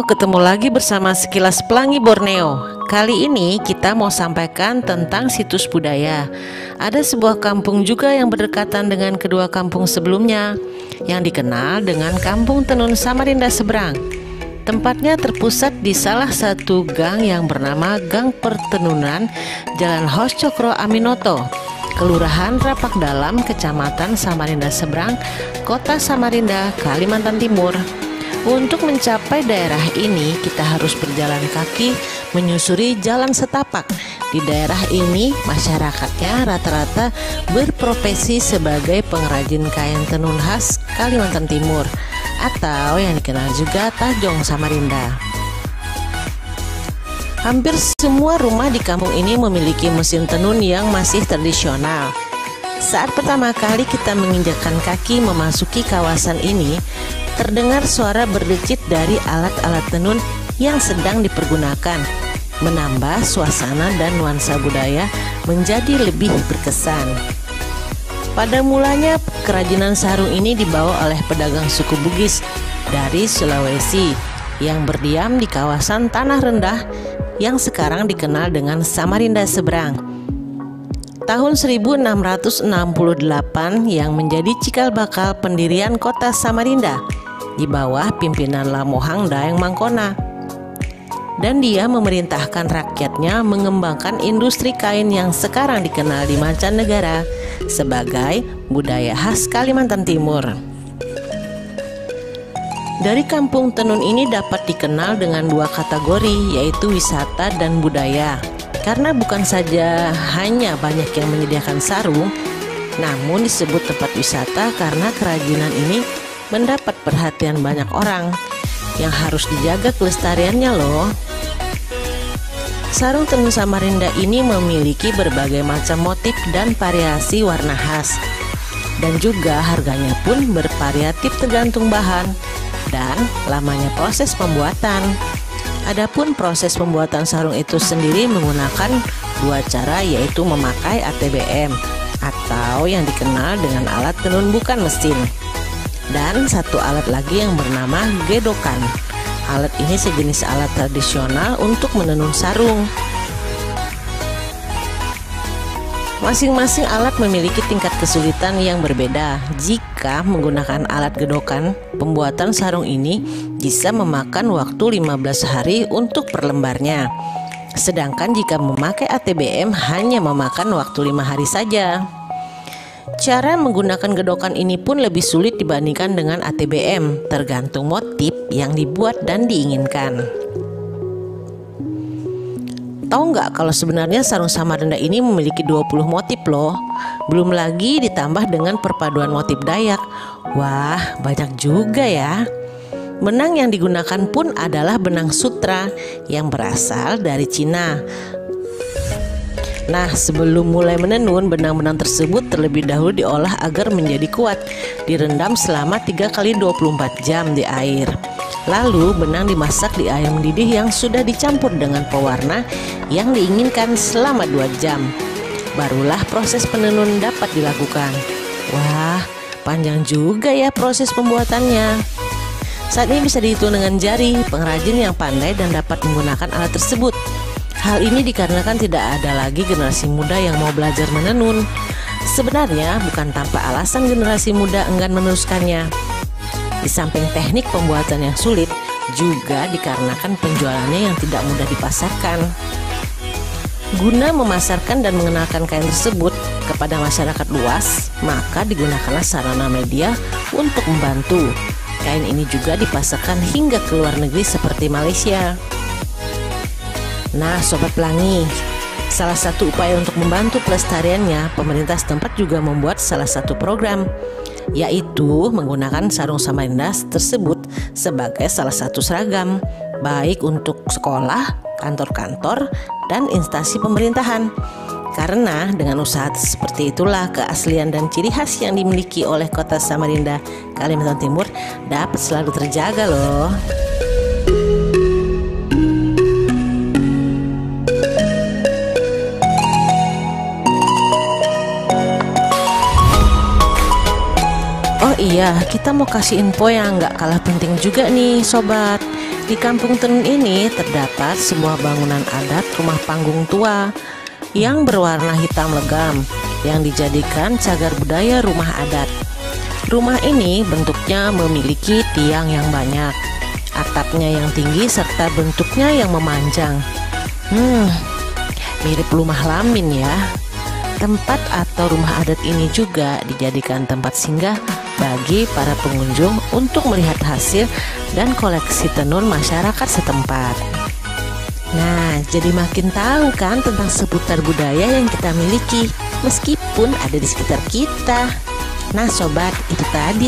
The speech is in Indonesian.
ketemu lagi bersama Sekilas Pelangi Borneo. Kali ini kita mau sampaikan tentang situs budaya. Ada sebuah kampung juga yang berdekatan dengan kedua kampung sebelumnya, yang dikenal dengan Kampung Tenun Samarinda Seberang. Tempatnya terpusat di salah satu gang yang bernama Gang Pertenunan, Jalan Hos Cokro Aminoto, Kelurahan Rapak Dalam, Kecamatan Samarinda Seberang, Kota Samarinda, Kalimantan Timur. Untuk mencapai daerah ini, kita harus berjalan kaki menyusuri jalan setapak. Di daerah ini, masyarakatnya rata-rata berprofesi sebagai pengrajin kain tenun khas Kalimantan Timur, atau yang dikenal juga Tajong Samarinda. Hampir semua rumah di kampung ini memiliki mesin tenun yang masih tradisional. Saat pertama kali kita menginjakkan kaki memasuki kawasan ini, terdengar suara berdecit dari alat-alat tenun yang sedang dipergunakan, menambah suasana dan nuansa budaya menjadi lebih berkesan. Pada mulanya, kerajinan sarung ini dibawa oleh pedagang suku Bugis dari Sulawesi yang berdiam di kawasan Tanah Rendah yang sekarang dikenal dengan Samarinda Seberang. Tahun 1668 yang menjadi cikal bakal pendirian kota Samarinda di bawah pimpinan Lamohang Daeng Mangkona, dan dia memerintahkan rakyatnya mengembangkan industri kain yang sekarang dikenal di mancanegara sebagai budaya khas Kalimantan Timur. Dari kampung tenun ini dapat dikenal dengan dua kategori, yaitu wisata dan budaya. Karena bukan saja hanya banyak yang menyediakan sarung, namun disebut tempat wisata karena kerajinan ini mendapat perhatian banyak orang yang harus dijaga kelestariannya loh. Sarung tenun Samarinda ini memiliki berbagai macam motif dan variasi warna khas, dan juga harganya pun bervariatif tergantung bahan dan lamanya proses pembuatan. Adapun proses pembuatan sarung itu sendiri menggunakan dua cara, yaitu memakai ATBM atau yang dikenal dengan alat tenun bukan mesin, dan satu alat lagi yang bernama gedokan. Alat ini sejenis alat tradisional untuk menenun sarung. Masing-masing alat memiliki tingkat kesulitan yang berbeda. Jika menggunakan alat gedokan, pembuatan sarung ini bisa memakan waktu 15 hari untuk per lembarnya. Sedangkan jika memakai ATBM hanya memakan waktu 5 hari saja. Cara menggunakan gedokan ini pun lebih sulit dibandingkan dengan ATBM, tergantung motif yang dibuat dan diinginkan. Tahu nggak kalau sebenarnya sarung Samarinda ini memiliki 20 motif loh. Belum lagi ditambah dengan perpaduan motif Dayak. Wah, banyak juga ya. Benang yang digunakan pun adalah benang sutra yang berasal dari Cina. Nah, sebelum mulai menenun, benang-benang tersebut terlebih dahulu diolah agar menjadi kuat. Direndam selama 3 kali 24 jam di air. Lalu benang dimasak di air mendidih yang sudah dicampur dengan pewarna yang diinginkan selama 2 jam. Barulah proses penenun dapat dilakukan. Wah, panjang juga ya proses pembuatannya. Saat ini bisa dihitung dengan jari pengrajin yang pandai dan dapat menggunakan alat tersebut. Hal ini dikarenakan tidak ada lagi generasi muda yang mau belajar menenun. Sebenarnya bukan tanpa alasan generasi muda enggan meneruskannya. Di samping teknik pembuatan yang sulit, juga dikarenakan penjualannya yang tidak mudah dipasarkan. Guna memasarkan dan mengenalkan kain tersebut kepada masyarakat luas, maka digunakanlah sarana media untuk membantu. Kain ini juga dipasarkan hingga ke luar negeri seperti Malaysia. Nah, Sobat Pelangi, salah satu upaya untuk membantu pelestariannya, pemerintah setempat juga membuat salah satu program, yaitu menggunakan sarung Samarinda tersebut sebagai salah satu seragam, baik untuk sekolah, kantor-kantor, dan instansi pemerintahan. Karena dengan usaha seperti itulah keaslian dan ciri khas yang dimiliki oleh kota Samarinda, Kalimantan Timur dapat selalu terjaga loh. Oh iya, kita mau kasih info yang nggak kalah penting juga nih sobat. Di Kampung Tenun ini terdapat sebuah bangunan adat rumah panggung tua yang berwarna hitam legam yang dijadikan cagar budaya rumah adat. Rumah ini bentuknya memiliki tiang yang banyak, atapnya yang tinggi serta bentuknya yang memanjang. Mirip rumah lamin ya. Tempat atau rumah adat ini juga dijadikan tempat singgah bagi para pengunjung untuk melihat hasil dan koleksi tenun masyarakat setempat. Nah, jadi makin tahu kan tentang seputar budaya yang kita miliki, meskipun ada di sekitar kita. Nah sobat, itu tadi